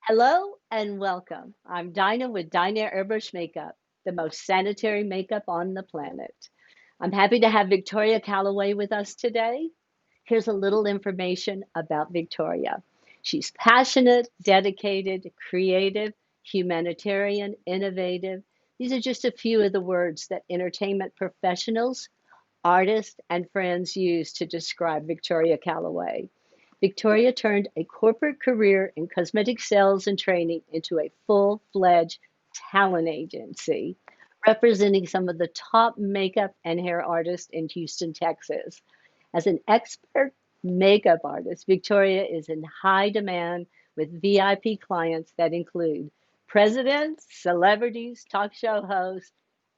Hello and welcome. I'm Dinah with Dinair Airbrush Makeup, the most sanitary makeup on the planet. I'm happy to have Victoria Callaway with us today. Here's a little information about Victoria. She's passionate, dedicated, creative, humanitarian, innovative. These are just a few of the words that entertainment professionals, artists, and friends use to describe Victoria Callaway. Victoria turned a corporate career in cosmetic sales and training into a full fledged talent agency, representing some of the top makeup and hair artists in Houston, Texas. As an expert makeup artist, Victoria is in high demand with VIP clients that include presidents, celebrities, talk show hosts,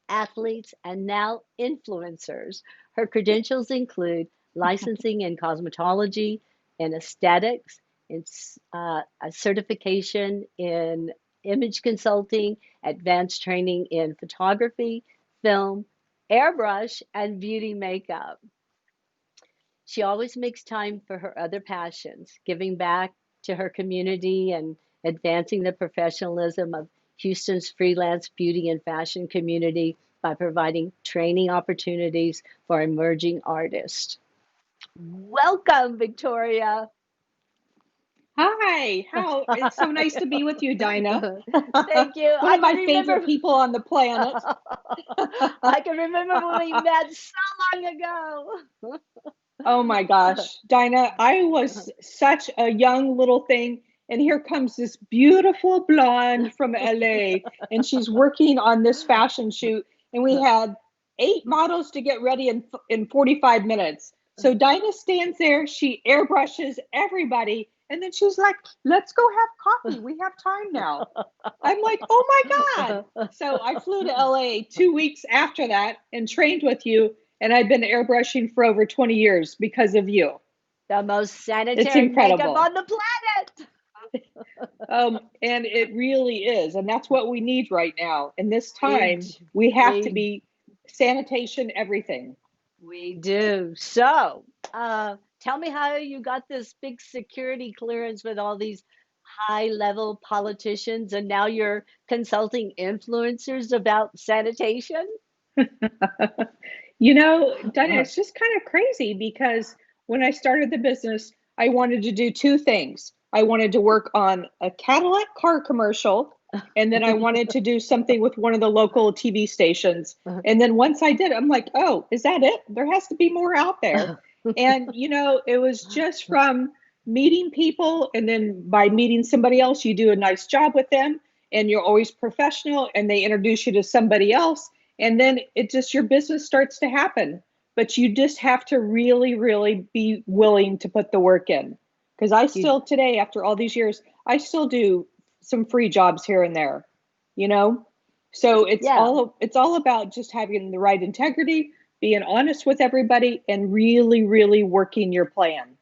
athletes, and now influencers. Her credentials include licensing in cosmetology and aesthetics, and a certification in image consulting, advanced training in photography, film, airbrush, and beauty makeup. She always makes time for her other passions, giving back to her community and advancing the professionalism of Houston's freelance beauty and fashion community by providing training opportunities for emerging artists. Welcome, Victoria. Hi, how it's so nice to be with you, Dinah. Thank you. One of my favorite people on the planet. I can remember when we met so long ago. Oh my gosh, Dinah, I was such a young little thing, and here comes this beautiful blonde from LA, and she's working on this fashion shoot, and we had 8 models to get ready in 45 minutes. So Dinah stands there, she airbrushes everybody, and then she's like, "Let's go have coffee. We have time now." I'm like, "Oh my God." So I flew to LA 2 weeks after that and trained with you, and I've been airbrushing for over 20 years because of you. The most It's sanitary makeup incredible. on the planet. And it really is. And that's what we need right now. In this We, time, we have to we, be sanitation everything. we do. So, tell me how you got this big security clearance with all these high level politicians, and now you're consulting influencers about sanitation? Dinah, it's just kind of crazy because when I started the business, I wanted to do two things. I wanted to work on a Cadillac car commercial, and then I wanted to do something with one of the local TV stations. And then once I did, I'm like, oh, is that it? There has to be more out there. And, it was just from meeting people, and then by meeting somebody else, you do a nice job with them, and you're always professional, and they introduce you to somebody else, and then it just your business starts to happen. But you just have to really, really be willing to put the work in, because I You, still today, after all these years, I still do some free jobs here and there, you know so yeah, it's all about just having the right integrity, being honest with everybody, and really, really working your plan.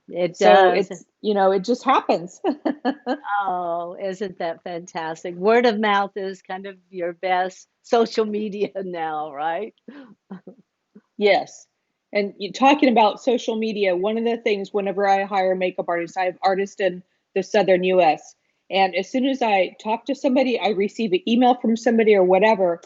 it So does. it just happens. Oh, isn't that fantastic? Word of mouth is kind of your best social media now, right? Yes. And you talking about social media, one of the things whenever I hire makeup artists, I have artists in the southern US. And as soon as I talk to somebody, I receive an email from somebody or whatever,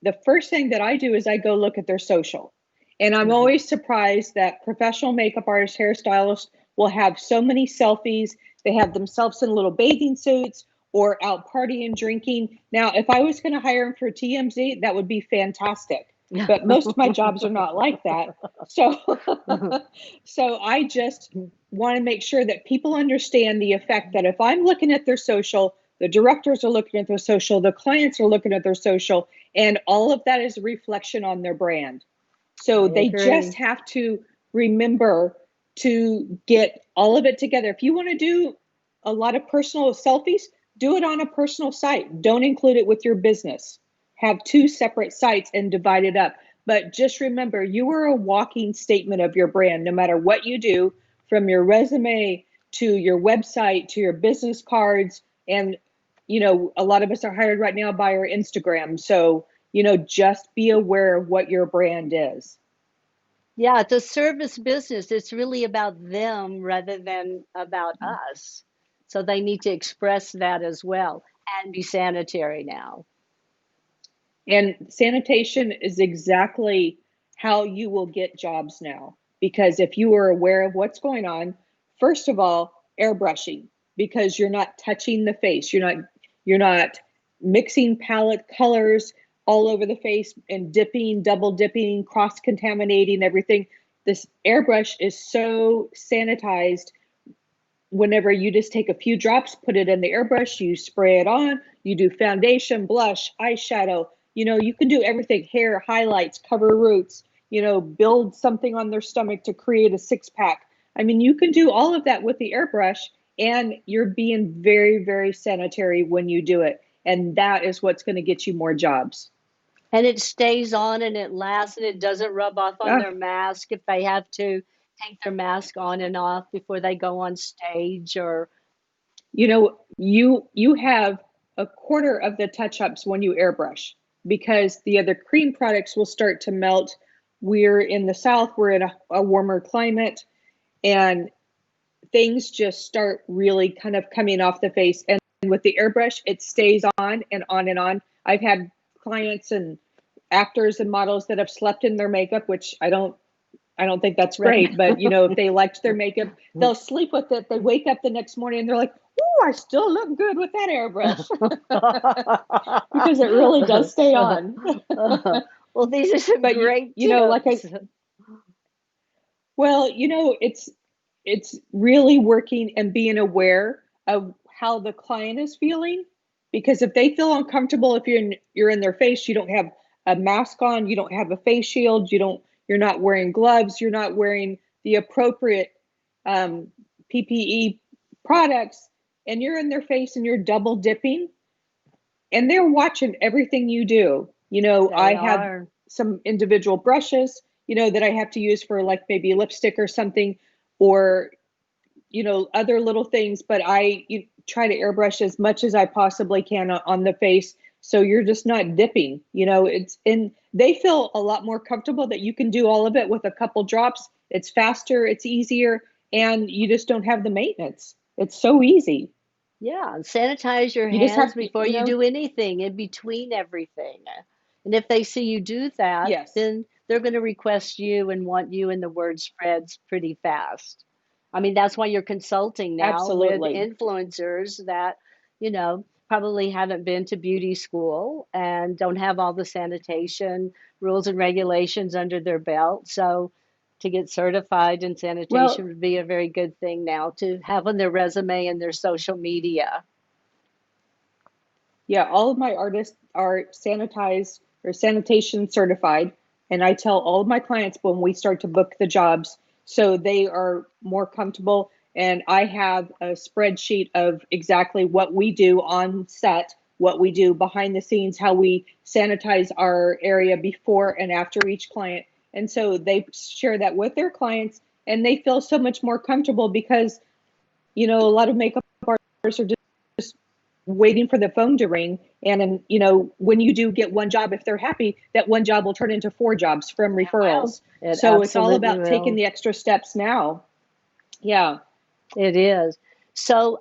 the first thing that I do is I go look at their social. And I'm Mhm. always surprised that professional makeup artists, hairstylists will have so many selfies. They have themselves in little bathing suits or out partying, drinking. Now, if I was going to hire them for TMZ, that would be fantastic, but most of my jobs are not like that. So so I just want to make sure that people understand the effect that if I'm looking at their social, the directors are looking at their social, the clients are looking at their social, and all of that is a reflection on their brand. So I they just agree. have to remember to get all of it together. If you want to do a lot of personal selfies, do it on a personal site. Don't include it with your business. Have two separate sites and divide it up. But just remember, you are a walking statement of your brand, no matter what you do, from your resume to your website to your business cards. And, a lot of us are hired right now by our Instagram. So, just be aware of what your brand is. Yeah, it's a service business. It's really about them rather than about us. So they need to express that as well and be sanitary now. And sanitation is exactly how you will get jobs now. Because if you are aware of what's going on, first of all, airbrushing, because you're not touching the face. You're not mixing palette colors all over the face and dipping, double dipping, cross contaminating everything. This airbrush is so sanitized. Whenever you just take a few drops, put it in the airbrush, you spray it on, you do foundation, blush, eyeshadow, you can do everything, hair, highlights, cover roots, build something on their stomach to create a six pack. I mean, you can do all of that with the airbrush, and you're being very, very sanitary when you do it. And that is what's going to get you more jobs. And it stays on and it lasts and it doesn't rub off on Ah, their mask if they have to take their mask on and off before they go on stage or you have a quarter of the touch-ups when you airbrush, because the other cream products will start to melt. We're in the South, we're in a warmer climate, and things just start really kind of coming off the face. And with the airbrush, it stays on and on and on. I've had clients and actors and models that have slept in their makeup, which I don't think that's great, recommend. but if they liked their makeup, they'll sleep with it. They wake up the next morning and they're like, "Ooh, I still look good with that airbrush," because it really does stay on. Well, these are some But great like tips. well, it's really working and being aware of how the client is feeling, because if they feel uncomfortable, if you're in their face, you don't have a mask on, you don't have a face shield, you're not wearing gloves, you're not wearing the appropriate um, PPE products, and you're in their face and you're double dipping, and they're watching everything you do. I They have are. some individual brushes, that I have to use for like maybe lipstick or something, or other little things, but try to airbrush as much as I possibly can on the face. So you're just not dipping, and they feel a lot more comfortable that you can do all of it with a couple drops. It's faster, it's easier, and you just don't have the maintenance. It's so easy. Yeah, and sanitize your You just hands have, before you do anything in between everything. And if they see you do that, yes, then they're going to request you and want you, and the word spreads pretty fast. I mean, that's why you're consulting now with absolutely. influencers that, probably haven't been to beauty school and don't have all the sanitation rules and regulations under their belt. So to get certified in Well, sanitation would be a very good thing now to have on their resume and their social media. yeah, all of my artists are sanitized or sanitation certified. And I tell all of my clients when we start to book the jobs, so they are more comfortable. And I have a spreadsheet of exactly what we do on set, what we do behind the scenes, how we sanitize our area before and after each client. And so they share that with their clients, and they feel so much more comfortable because, a lot of makeup artists are just waiting for the phone to ring. And then, when you do get one job, if they're happy, that one job will turn into four jobs from Well, referrals. it So it's all absolutely about taking will. the extra steps now. Yeah. It is. So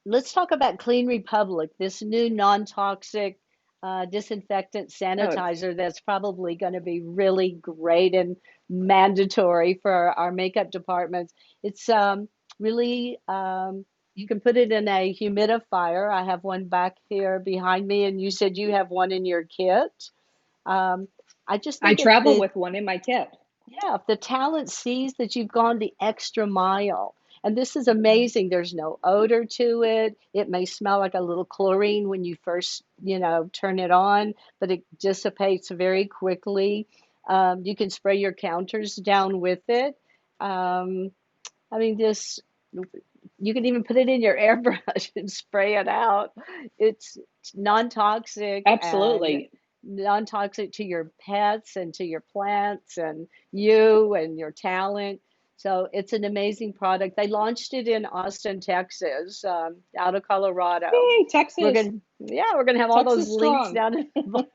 let's talk about Clean Republic, this new non-toxic disinfectant Oh, sanitizer that's probably going to be really great and mandatory for our makeup departments. It's really, you can put it in a humidifier. I have one back here behind me, and you said you have one in your kit. Um, I just I think if travel the with one in my kit. yeah, if the talent sees that you've gone the extra mile, and this is amazing, there's no odor to it. It may smell like a little chlorine when you first, turn it on, but it dissipates very quickly. You can spray your counters down with it. Um, I mean, just you can even put it in your airbrush and spray it out. It's non-toxic and Absolutely. non-toxic to your pets and to your plants and you and your talent. So it's an amazing product. They launched it in Austin, Texas, out of Colorado. Hey, Texas. We're gonna have all those Texas links strong. down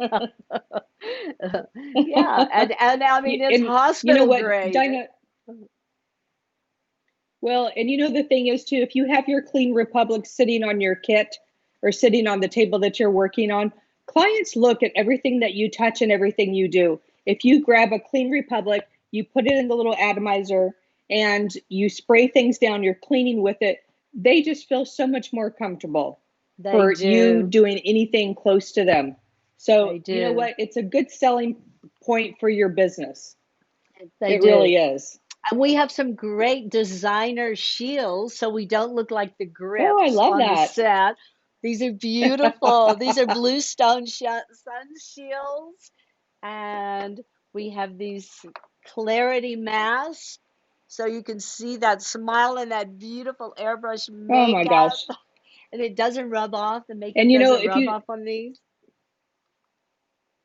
at yeah, and I mean it's And you know hospital what, grade. Dinah, Well, and you know, the thing is too, if you have your Clean Republic sitting on your kit or sitting on the table that you're working on, clients look at everything that you touch and everything you do. If you grab a Clean Republic, you put it in the little atomizer and you spray things down, you're cleaning with it, they just feel so much more comfortable They for you do. doing anything close to them. So, They you know do. what? It's a good selling point for your business. They It do. really is. And we have some great designer shields so we don't look like the Oh, I grips love on the that. set. These are beautiful. These are bluestone sun shields. And we have these clarity masks so you can see that smile and that beautiful airbrush Oh my makeup. gosh. And it doesn't rub off. The makeup And you know, doesn't rub off on these.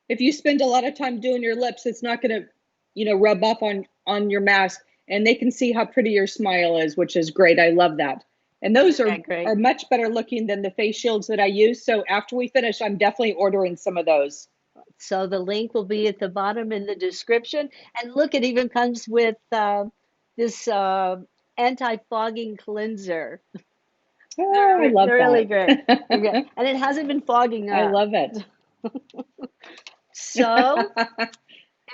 if you spend a lot of time doing your lips, it's not going to, you know, rub off on your mask, and they can see how pretty your smile is, which is great. I love that. And those Isn't that are great? much better looking than the face shields that I use. So after we finish, I'm definitely ordering some of those. So the link will be at the bottom in the description. And look, it even comes with this anti-fogging cleanser. Oh, I love They're really great. They're good. that. And it hasn't been fogging I up. love it. So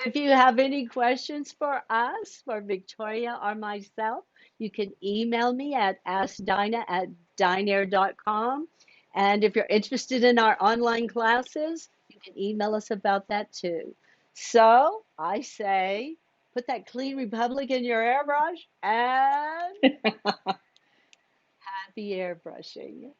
if you have any questions for us, for Victoria or myself, you can email me at askdina@dinair.com. And if you're interested in our online classes, you can email us about that too. So I say, put that Clean Republic in your airbrush and happy airbrushing.